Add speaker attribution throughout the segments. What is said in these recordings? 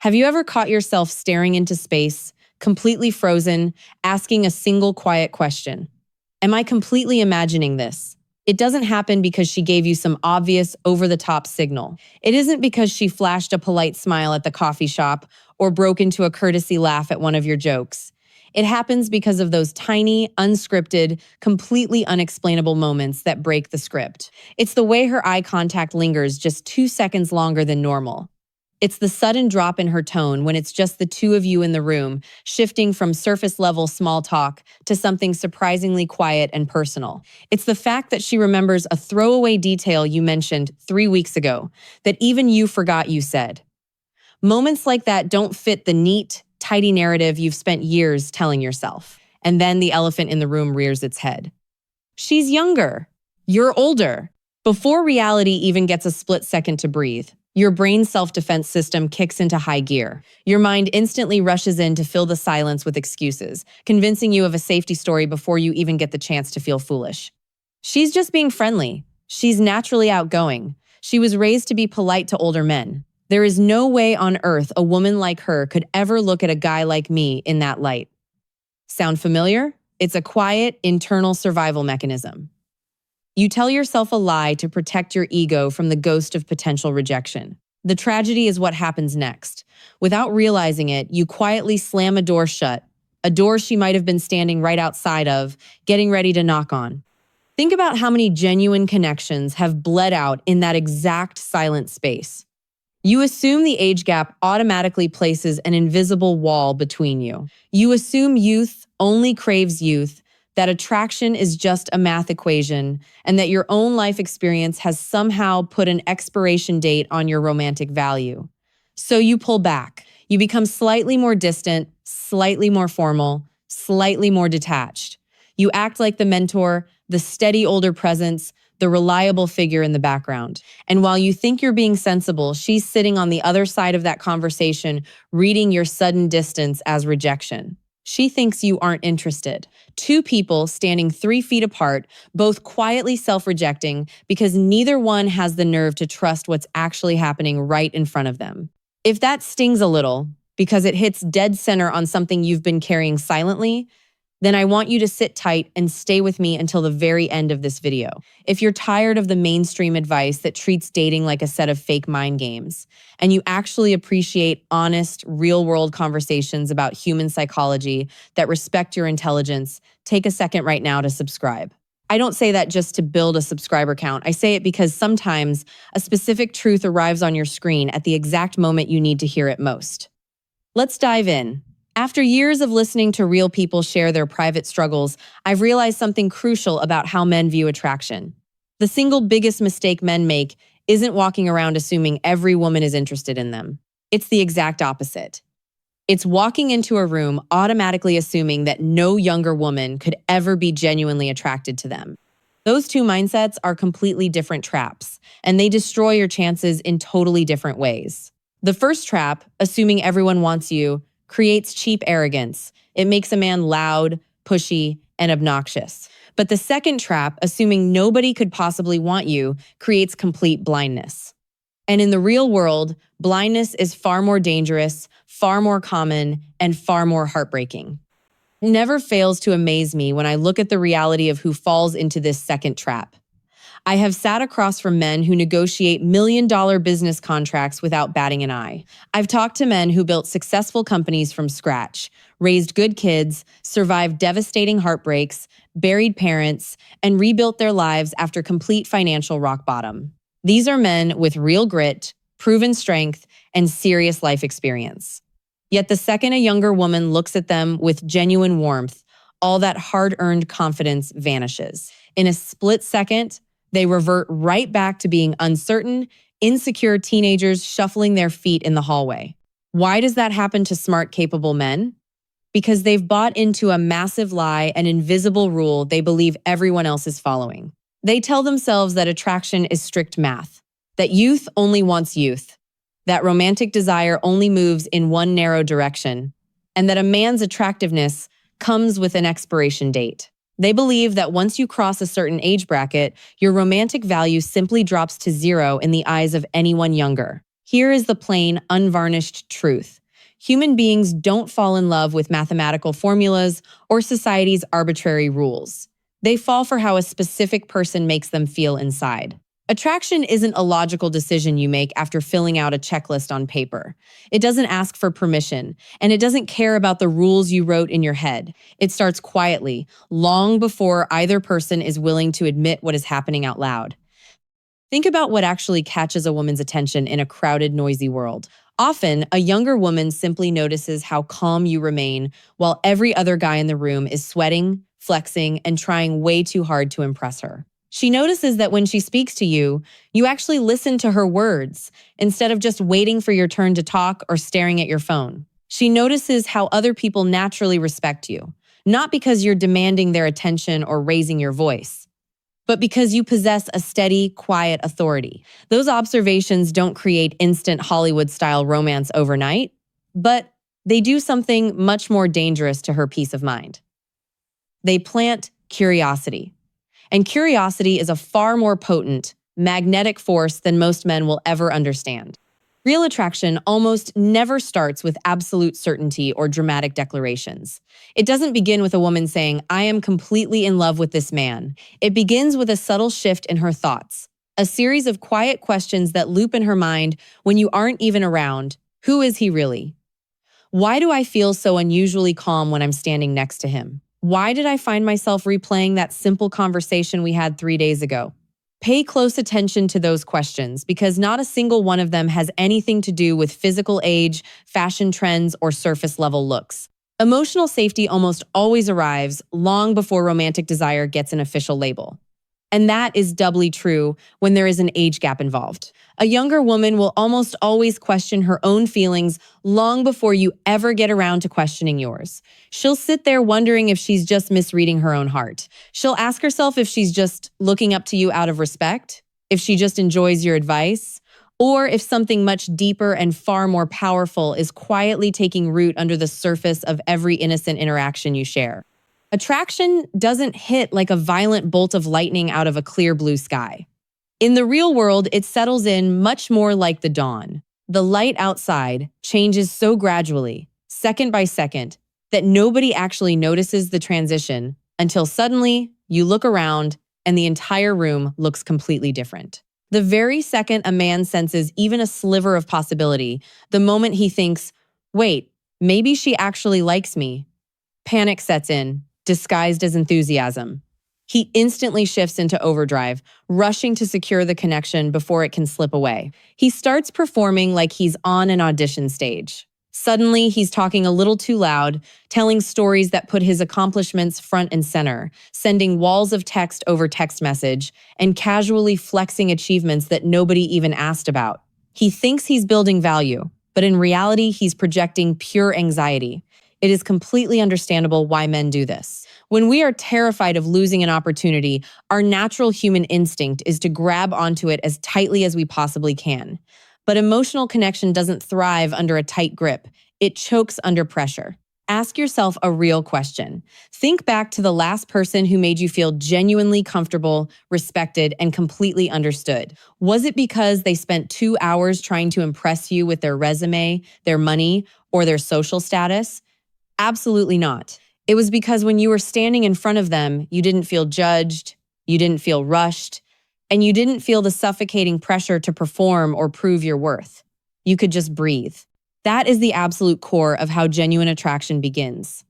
Speaker 1: Have you ever caught yourself staring into space, completely frozen, asking a single quiet question? Am I completely imagining this? It doesn't happen because she gave you some obvious, over-the-top signal. It isn't because she flashed a polite smile at the coffee shop or broke into a courtesy laugh at one of your jokes. It happens because of those tiny, unscripted, completely unexplainable moments that break the script. It's the way her eye contact lingers just 2 seconds longer than normal. It's the sudden drop in her tone when it's just the two of you in the room, shifting from surface-level small talk to something surprisingly quiet and personal. It's the fact that she remembers a throwaway detail you mentioned 3 weeks ago that even you forgot you said. Moments like that don't fit the neat, tidy narrative you've spent years telling yourself. And then the elephant in the room rears its head. She's younger. You're older. Before reality even gets a split second to breathe, your brain's self-defense system kicks into high gear. Your mind instantly rushes in to fill the silence with excuses, convincing you of a safety story before you even get the chance to feel foolish. She's just being friendly. She's naturally outgoing. She was raised to be polite to older men. There is no way on earth a woman like her could ever look at a guy like me in that light. Sound familiar? It's a quiet, internal survival mechanism. You tell yourself a lie to protect your ego from the ghost of potential rejection. The tragedy is what happens next. Without realizing it, you quietly slam a door shut, a door she might have been standing right outside of, getting ready to knock on. Think about how many genuine connections have bled out in that exact silent space. You assume the age gap automatically places an invisible wall between you. You assume youth only craves youth, that attraction is just a math equation, and that your own life experience has somehow put an expiration date on your romantic value. So you pull back. You become slightly more distant, slightly more formal, slightly more detached. You act like the mentor, the steady older presence, the reliable figure in the background. And while you think you're being sensible, she's sitting on the other side of that conversation, reading your sudden distance as rejection. She thinks you aren't interested. Two people standing 3 feet apart, both quietly self-rejecting because neither one has the nerve to trust what's actually happening right in front of them. If that stings a little, because it hits dead center on something you've been carrying silently, then I want you to sit tight and stay with me until the very end of this video. If you're tired of the mainstream advice that treats dating like a set of fake mind games, and you actually appreciate honest, real-world conversations about human psychology that respect your intelligence, take a second right now to subscribe. I don't say that just to build a subscriber count. I say it because sometimes a specific truth arrives on your screen at the exact moment you need to hear it most. Let's dive in. After years of listening to real people share their private struggles, I've realized something crucial about how men view attraction. The single biggest mistake men make isn't walking around assuming every woman is interested in them. It's the exact opposite. It's walking into a room automatically assuming that no younger woman could ever be genuinely attracted to them. Those two mindsets are completely different traps, and they destroy your chances in totally different ways. The first trap, assuming everyone wants you, creates cheap arrogance. It makes a man loud, pushy, and obnoxious. But the second trap, assuming nobody could possibly want you, creates complete blindness. And in the real world, blindness is far more dangerous, far more common, and far more heartbreaking. It never fails to amaze me when I look at the reality of who falls into this second trap. I have sat across from men who negotiate million-dollar business contracts without batting an eye. I've talked to men who built successful companies from scratch, raised good kids, survived devastating heartbreaks, buried parents, and rebuilt their lives after complete financial rock bottom. These are men with real grit, proven strength, and serious life experience. Yet the second a younger woman looks at them with genuine warmth, all that hard-earned confidence vanishes. In a split second, they revert right back to being uncertain, insecure teenagers shuffling their feet in the hallway. Why does that happen to smart, capable men? Because they've bought into a massive lie, an invisible rule they believe everyone else is following. They tell themselves that attraction is strict math, that youth only wants youth, that romantic desire only moves in one narrow direction, and that a man's attractiveness comes with an expiration date. They believe that once you cross a certain age bracket, your romantic value simply drops to 0 in the eyes of anyone younger. Here is the plain, unvarnished truth. Human beings don't fall in love with mathematical formulas or society's arbitrary rules. They fall for how a specific person makes them feel inside. Attraction isn't a logical decision you make after filling out a checklist on paper. It doesn't ask for permission, and it doesn't care about the rules you wrote in your head. It starts quietly, long before either person is willing to admit what is happening out loud. Think about what actually catches a woman's attention in a crowded, noisy world. Often, a younger woman simply notices how calm you remain while every other guy in the room is sweating, flexing, and trying way too hard to impress her. She notices that when she speaks to you, you actually listen to her words instead of just waiting for your turn to talk or staring at your phone. She notices how other people naturally respect you, not because you're demanding their attention or raising your voice, but because you possess a steady, quiet authority. Those observations don't create instant Hollywood-style romance overnight, but they do something much more dangerous to her peace of mind. They plant curiosity. And curiosity is a far more potent, magnetic force than most men will ever understand. Real attraction almost never starts with absolute certainty or dramatic declarations. It doesn't begin with a woman saying, "I am completely in love with this man." It begins with a subtle shift in her thoughts, a series of quiet questions that loop in her mind when you aren't even around. Who is he really? Why do I feel so unusually calm when I'm standing next to him? Why did I find myself replaying that simple conversation we had 3 days ago? Pay close attention to those questions because not a single one of them has anything to do with physical age, fashion trends, or surface-level looks. Emotional safety almost always arrives long before romantic desire gets an official label. And that is doubly true when there is an age gap involved. A younger woman will almost always question her own feelings long before you ever get around to questioning yours. She'll sit there wondering if she's just misreading her own heart. She'll ask herself if she's just looking up to you out of respect, if she just enjoys your advice, or if something much deeper and far more powerful is quietly taking root under the surface of every innocent interaction you share. Attraction doesn't hit like a violent bolt of lightning out of a clear blue sky. In the real world, it settles in much more like the dawn. The light outside changes so gradually, second by second, that nobody actually notices the transition until suddenly you look around and the entire room looks completely different. The very second a man senses even a sliver of possibility, the moment he thinks, "Wait, maybe she actually likes me," panic sets in, disguised as enthusiasm. He instantly shifts into overdrive, rushing to secure the connection before it can slip away. He starts performing like he's on an audition stage. Suddenly, he's talking a little too loud, telling stories that put his accomplishments front and center, sending walls of text over text message, and casually flexing achievements that nobody even asked about. He thinks he's building value, but in reality, he's projecting pure anxiety. It is completely understandable why men do this. When we are terrified of losing an opportunity, our natural human instinct is to grab onto it as tightly as we possibly can. But emotional connection doesn't thrive under a tight grip. It chokes under pressure. Ask yourself a real question. Think back to the last person who made you feel genuinely comfortable, respected, and completely understood. Was it because they spent 2 hours trying to impress you with their resume, their money, or their social status? Absolutely not. It was because when you were standing in front of them, you didn't feel judged, you didn't feel rushed, and you didn't feel the suffocating pressure to perform or prove your worth. You could just breathe. That is the absolute core of how genuine attraction begins.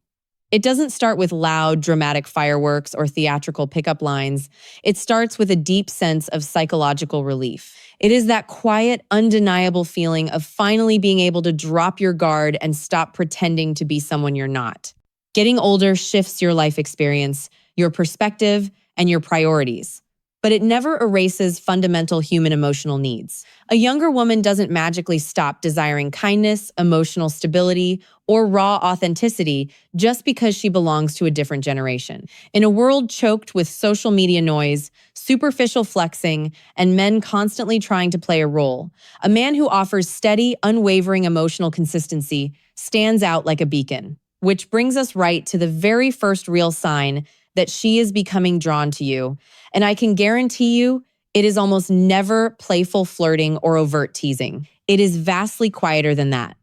Speaker 1: It doesn't start with loud, dramatic fireworks or theatrical pickup lines. It starts with a deep sense of psychological relief. It is that quiet, undeniable feeling of finally being able to drop your guard and stop pretending to be someone you're not. Getting older shifts your life experience, your perspective, and your priorities. But it never erases fundamental human emotional needs. A younger woman doesn't magically stop desiring kindness, emotional stability, or raw authenticity just because she belongs to a different generation. In a world choked with social media noise, superficial flexing, and men constantly trying to play a role, a man who offers steady, unwavering emotional consistency stands out like a beacon. Which brings us right to the very first real sign that she is becoming drawn to you. And I can guarantee you, It is almost never playful flirting or overt teasing. It is vastly quieter than that,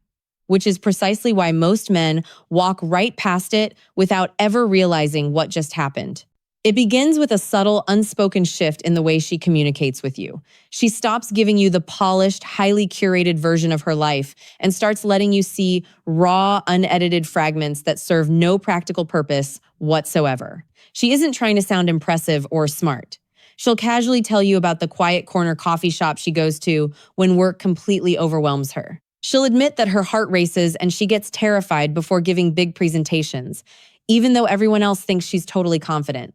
Speaker 1: which is precisely why most men walk right past it without ever realizing what just happened. It begins with a subtle, unspoken shift in the way she communicates with you. She stops giving you the polished, highly curated version of her life and starts letting you see raw, unedited fragments that serve no practical purpose whatsoever. She isn't trying to sound impressive or smart. She'll casually tell you about the quiet corner coffee shop she goes to when work completely overwhelms her. She'll admit that her heart races and she gets terrified before giving big presentations, even though everyone else thinks she's totally confident.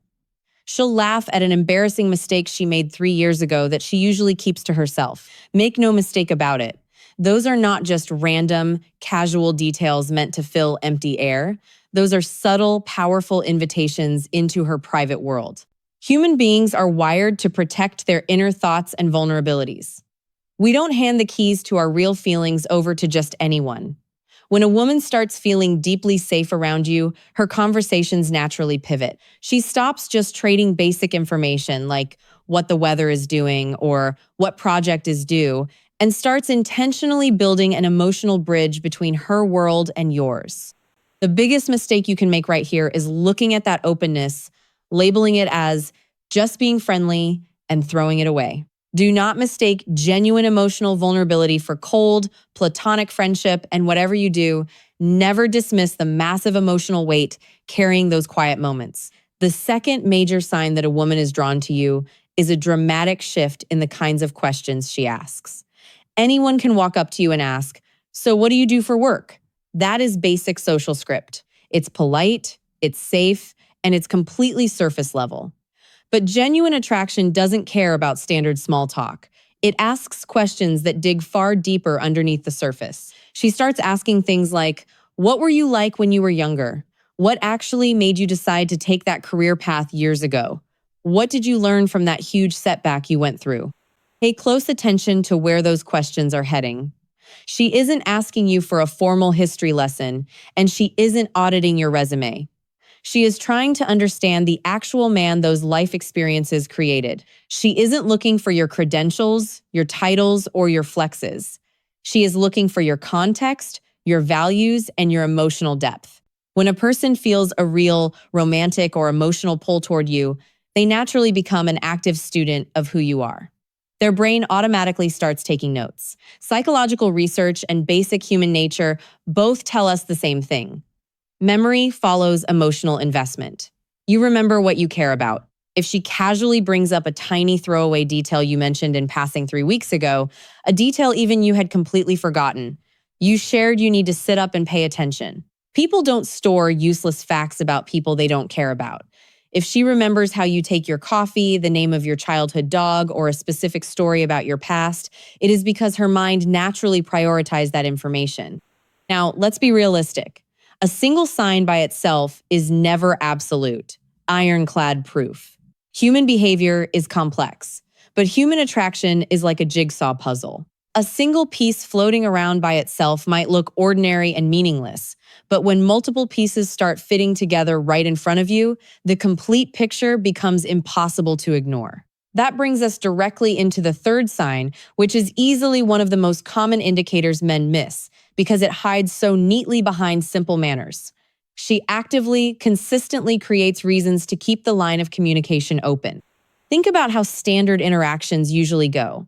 Speaker 1: She'll laugh at an embarrassing mistake she made 3 years ago that she usually keeps to herself. Make no mistake about it. Those are not just random, casual details meant to fill empty air. Those are subtle, powerful invitations into her private world. Human beings are wired to protect their inner thoughts and vulnerabilities. We don't hand the keys to our real feelings over to just anyone. When a woman starts feeling deeply safe around you, her conversations naturally pivot. She stops just trading basic information like what the weather is doing or what project is due, and starts intentionally building an emotional bridge between her world and yours. The biggest mistake you can make right here is looking at that openness, labeling it as just being friendly, and throwing it away. Do not mistake genuine emotional vulnerability for cold, platonic friendship, and whatever you do, never dismiss the massive emotional weight carrying those quiet moments. The second major sign that a woman is drawn to you is a dramatic shift in the kinds of questions she asks. Anyone can walk up to you and ask, "So what do you do for work?" That is basic social script. It's polite, it's safe, and it's completely surface level. But genuine attraction doesn't care about standard small talk. It asks questions that dig far deeper underneath the surface. She starts asking things like, what were you like when you were younger? What actually made you decide to take that career path years ago? What did you learn from that huge setback you went through? Pay close attention to where those questions are heading. She isn't asking you for a formal history lesson, and she isn't auditing your resume. She is trying to understand the actual man those life experiences created. She isn't looking for your credentials, your titles, or your flexes. She is looking for your context, your values, and your emotional depth. When a person feels a real romantic or emotional pull toward you, they naturally become an active student of who you are. Their brain automatically starts taking notes. Psychological research and basic human nature both tell us the same thing. Memory follows emotional investment. You remember what you care about. If she casually brings up a tiny throwaway detail you mentioned in passing 3 weeks ago, a detail even you had completely forgotten, you shared you need to sit up and pay attention. People don't store useless facts about people they don't care about. If she remembers how you take your coffee, the name of your childhood dog, or a specific story about your past, it is because her mind naturally prioritized that information. Now, let's be realistic. A single sign by itself is never absolute, ironclad proof. Human behavior is complex, but human attraction is like a jigsaw puzzle. A single piece floating around by itself might look ordinary and meaningless, but when multiple pieces start fitting together right in front of you, the complete picture becomes impossible to ignore. That brings us directly into the third sign, which is easily one of the most common indicators men miss, because it hides so neatly behind simple manners. She actively, consistently creates reasons to keep the line of communication open. Think about how standard interactions usually go.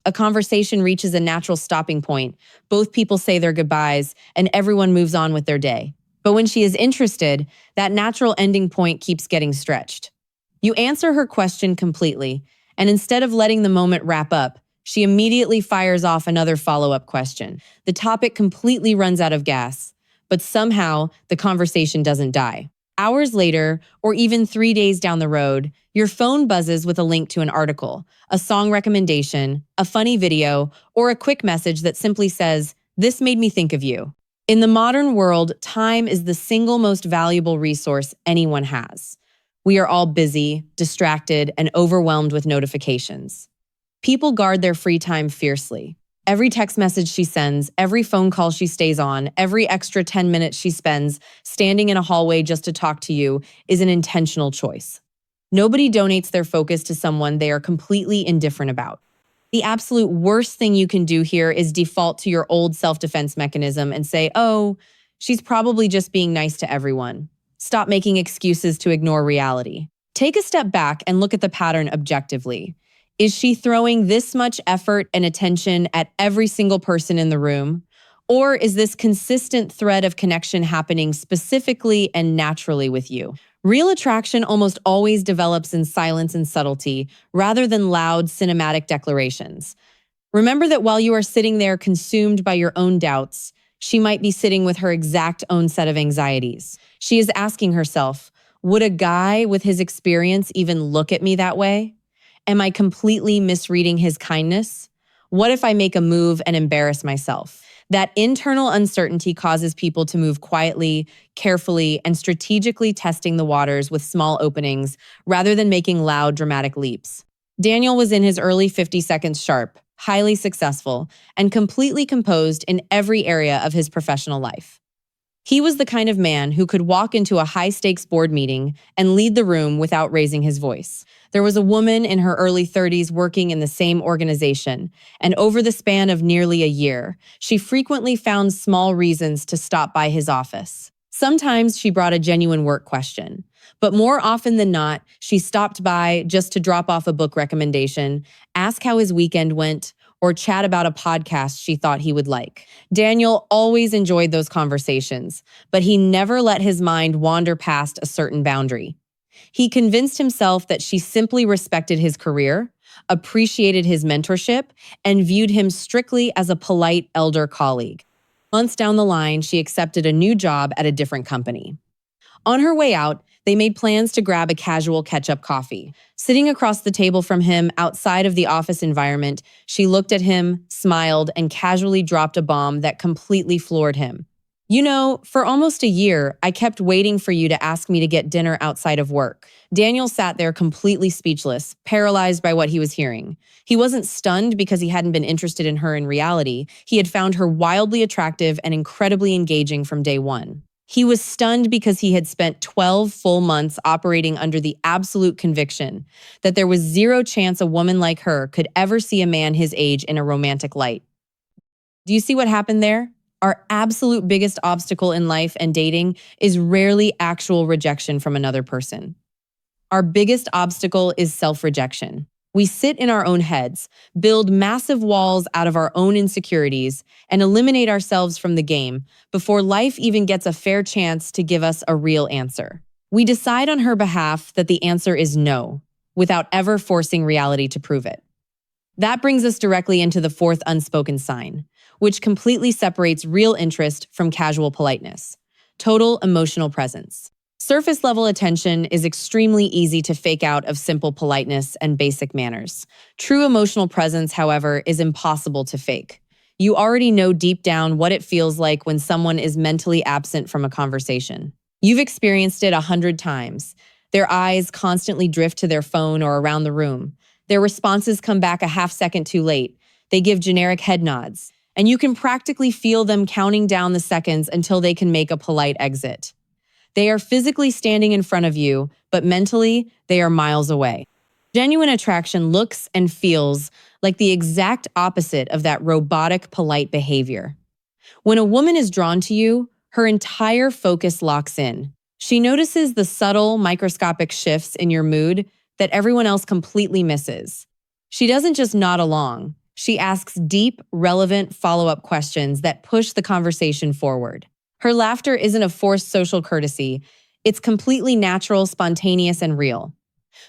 Speaker 1: A conversation reaches a natural stopping point, both people say their goodbyes, and everyone moves on with their day. But when she is interested, that natural ending point keeps getting stretched. You answer her question completely, and instead of letting the moment wrap up, she immediately fires off another follow-up question. The topic completely runs out of gas, but somehow the conversation doesn't die. Hours later, or even 3 days down the road, your phone buzzes with a link to an article, a song recommendation, a funny video, or a quick message that simply says, "This made me think of you." In the modern world, time is the single most valuable resource anyone has. We are all busy, distracted, and overwhelmed with notifications. People guard their free time fiercely. Every text message she sends, every phone call she stays on, every extra 10 minutes she spends standing in a hallway just to talk to you is an intentional choice. Nobody donates their focus to someone they are completely indifferent about. The absolute worst thing you can do here is default to your old self-defense mechanism and say, oh, she's probably just being nice to everyone. Stop making excuses to ignore reality. Take a step back and look at the pattern objectively. Is she throwing this much effort and attention at every single person in the room? Or is this consistent thread of connection happening specifically and naturally with you? Real attraction almost always develops in silence and subtlety, rather than loud cinematic declarations. Remember that while you are sitting there consumed by your own doubts, she might be sitting with her exact own set of anxieties. She is asking herself, would a guy with his experience even look at me that way? Am I completely misreading his kindness? What if I make a move and embarrass myself? That internal uncertainty causes people to move quietly, carefully, and strategically testing the waters with small openings rather than making loud, dramatic leaps. Daniel was in his early 50 seconds sharp, highly successful, and completely composed in every area of his professional life. He was the kind of man who could walk into a high-stakes board meeting and lead the room without raising his voice. There was a woman in her early 30s working in the same organization, and over the span of nearly a year, she frequently found small reasons to stop by his office. Sometimes she brought a genuine work question, but more often than not, she stopped by just to drop off a book recommendation, ask how his weekend went, or chat about a podcast she thought he would like. Daniel always enjoyed those conversations, but he never let his mind wander past a certain boundary. He convinced himself that she simply respected his career, appreciated his mentorship, and viewed him strictly as a polite elder colleague. Months down the line, she accepted a new job at a different company. On her way out, they made plans to grab a casual catch-up coffee. Sitting across the table from him outside of the office environment, she looked at him, smiled, and casually dropped a bomb that completely floored him. You know, for almost a year, I kept waiting for you to ask me to get dinner outside of work. Daniel sat there completely speechless, paralyzed by what he was hearing. He wasn't stunned because he hadn't been interested in her in reality. He had found her wildly attractive and incredibly engaging from day one. He was stunned because he had spent 12 full months operating under the absolute conviction that there was zero chance a woman like her could ever see a man his age in a romantic light. Do you see what happened there? Our absolute biggest obstacle in life and dating is rarely actual rejection from another person. Our biggest obstacle is self-rejection. We sit in our own heads, build massive walls out of our own insecurities, and eliminate ourselves from the game before life even gets a fair chance to give us a real answer. We decide on her behalf that the answer is no, without ever forcing reality to prove it. That brings us directly into the fourth unspoken sign, which completely separates real interest from casual politeness: total emotional presence. Surface-level attention is extremely easy to fake out of simple politeness and basic manners. True emotional presence, however, is impossible to fake. You already know deep down what it feels like when someone is mentally absent from a conversation. You've experienced it 100 times. Their eyes constantly drift to their phone or around the room. Their responses come back a half second too late. They give generic head nods, and you can practically feel them counting down the seconds until they can make a polite exit. They are physically standing in front of you, but mentally, they are miles away. Genuine attraction looks and feels like the exact opposite of that robotic, polite behavior. When a woman is drawn to you, her entire focus locks in. She notices the subtle, microscopic shifts in your mood that everyone else completely misses. She doesn't just nod along. She asks deep, relevant follow-up questions that push the conversation forward. Her laughter isn't a forced social courtesy. It's completely natural, spontaneous, and real.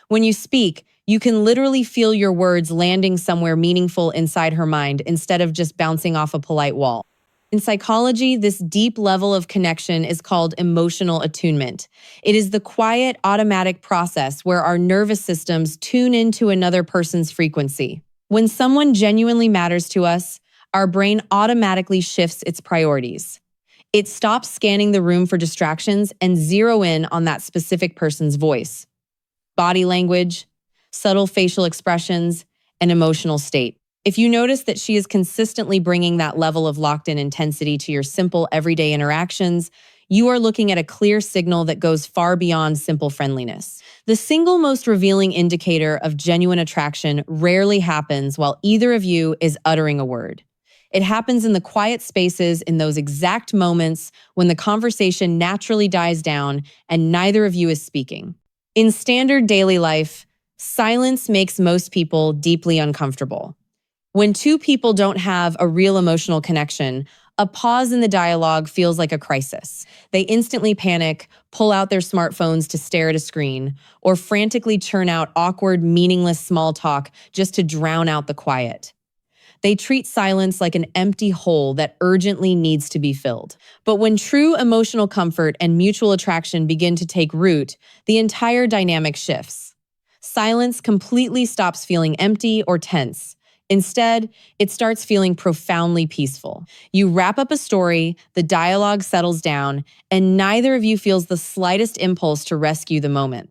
Speaker 1: When you speak, you can literally feel your words landing somewhere meaningful inside her mind instead of just bouncing off a polite wall. In psychology, this deep level of connection is called emotional attunement. It is the quiet, automatic process where our nervous systems tune into another person's frequency. When someone genuinely matters to us, our brain automatically shifts its priorities. It stops scanning the room for distractions and zero in on that specific person's voice, body language, subtle facial expressions, and emotional state. If you notice that she is consistently bringing that level of locked-in intensity to your simple everyday interactions, You are looking at a clear signal that goes far beyond simple friendliness. The single most revealing indicator of genuine attraction rarely happens while either of you is uttering a word. It happens in the quiet spaces, in those exact moments when the conversation naturally dies down and neither of you is speaking. In standard daily life, silence makes most people deeply uncomfortable. When two people don't have a real emotional connection, a pause in the dialogue feels like a crisis. They instantly panic, pull out their smartphones to stare at a screen, or frantically churn out awkward, meaningless small talk just to drown out the quiet. They treat silence like an empty hole that urgently needs to be filled. But when true emotional comfort and mutual attraction begin to take root, the entire dynamic shifts. Silence completely stops feeling empty or tense. Instead, it starts feeling profoundly peaceful. You wrap up a story, the dialogue settles down, and neither of you feels the slightest impulse to rescue the moment.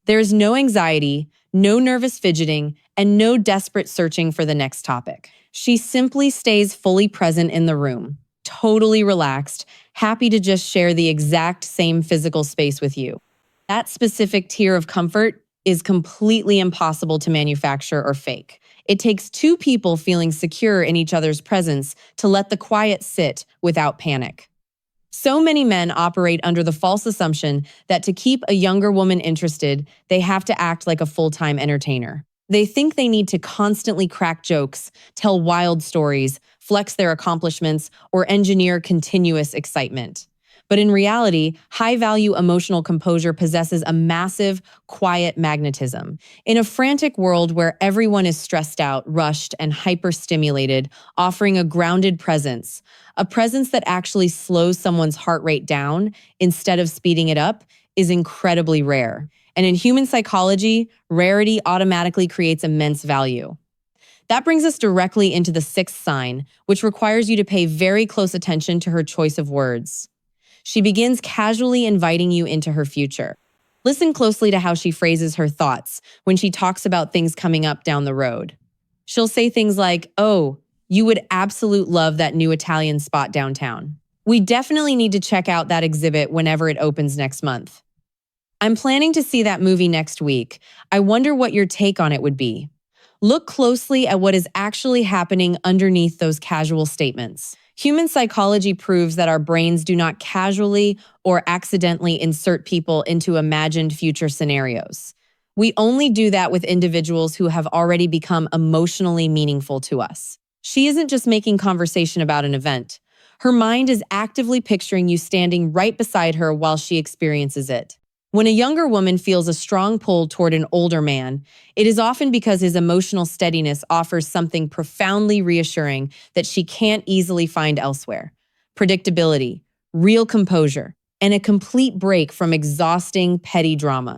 Speaker 1: There is no anxiety, no nervous fidgeting, and no desperate searching for the next topic. She simply stays fully present in the room, totally relaxed, happy to just share the exact same physical space with you. That specific tier of comfort is completely impossible to manufacture or fake. It takes two people feeling secure in each other's presence to let the quiet sit without panic. So many men operate under the false assumption that to keep a younger woman interested, they have to act like a full-time entertainer. They think they need to constantly crack jokes, tell wild stories, flex their accomplishments, or engineer continuous excitement. But in reality, high-value emotional composure possesses a massive, quiet magnetism. In a frantic world where everyone is stressed out, rushed, and hyperstimulated, offering a grounded presence, a presence that actually slows someone's heart rate down instead of speeding it up, is incredibly rare. And in human psychology, rarity automatically creates immense value. That brings us directly into the sixth sign, which requires you to pay very close attention to her choice of words. She begins casually inviting you into her future. Listen closely to how she phrases her thoughts when she talks about things coming up down the road. She'll say things like, "Oh, you would absolutely love that new Italian spot downtown. We definitely need to check out that exhibit whenever it opens next month. I'm planning to see that movie next week. I wonder what your take on it would be." Look closely at what is actually happening underneath those casual statements. Human psychology proves that our brains do not casually or accidentally insert people into imagined future scenarios. We only do that with individuals who have already become emotionally meaningful to us. She isn't just making conversation about an event. Her mind is actively picturing you standing right beside her while she experiences it. When a younger woman feels a strong pull toward an older man, it is often because his emotional steadiness offers something profoundly reassuring that she can't easily find elsewhere: predictability, real composure, and a complete break from exhausting, petty drama.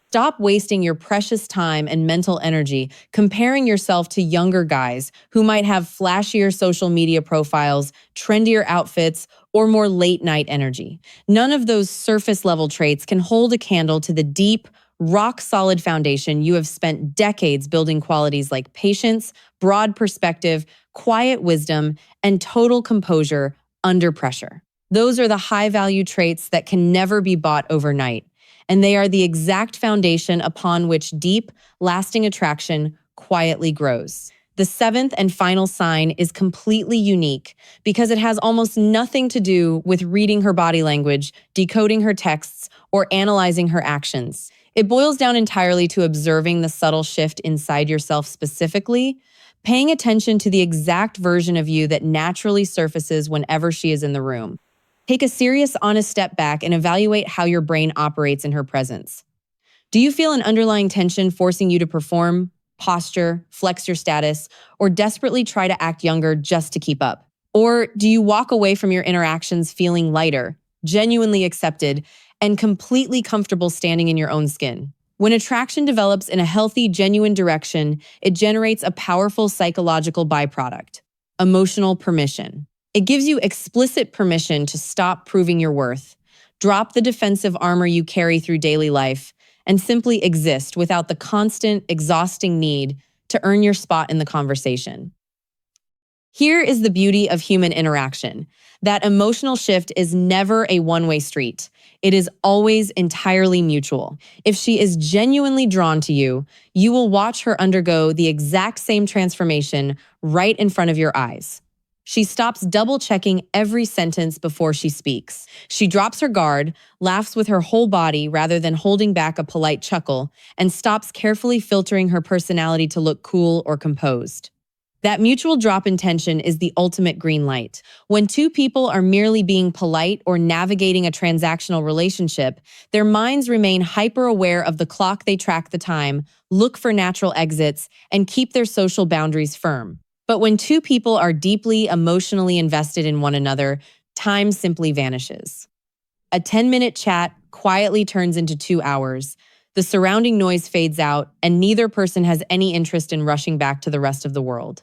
Speaker 1: Stop wasting your precious time and mental energy comparing yourself to younger guys who might have flashier social media profiles, trendier outfits, or more late-night energy. None of those surface-level traits can hold a candle to the deep, rock-solid foundation you have spent decades building qualities like patience, broad perspective, quiet wisdom, and total composure under pressure. Those are the high-value traits that can never be bought overnight, and they are the exact foundation upon which deep, lasting attraction quietly grows. The seventh and final sign is completely unique because it has almost nothing to do with reading her body language, decoding her texts, or analyzing her actions. It boils down entirely to observing the subtle shift inside yourself specifically, paying attention to the exact version of you that naturally surfaces whenever she is in the room. Take a serious, honest step back and evaluate how your brain operates in her presence. Do you feel an underlying tension forcing you to perform, posture, flex your status, or desperately try to act younger just to keep up? Or do you walk away from your interactions feeling lighter, genuinely accepted, and completely comfortable standing in your own skin? When attraction develops in a healthy, genuine direction, it generates a powerful psychological byproduct: emotional permission. It gives you explicit permission to stop proving your worth, drop the defensive armor you carry through daily life, and simply exist without the constant, exhausting need to earn your spot in the conversation. Here is the beauty of human interaction. That emotional shift is never a one-way street. It is always entirely mutual. If she is genuinely drawn to you, you will watch her undergo the exact same transformation right in front of your eyes. She stops double-checking every sentence before she speaks. She drops her guard, laughs with her whole body rather than holding back a polite chuckle, and stops carefully filtering her personality to look cool or composed. That mutual drop in tension is the ultimate green light. When two people are merely being polite or navigating a transactional relationship, their minds remain hyper-aware of the clock. They track the time, look for natural exits, and keep their social boundaries firm. But when two people are deeply emotionally invested in one another, time simply vanishes. A 10-minute chat quietly turns into 2 hours. The surrounding noise fades out, and neither person has any interest in rushing back to the rest of the world.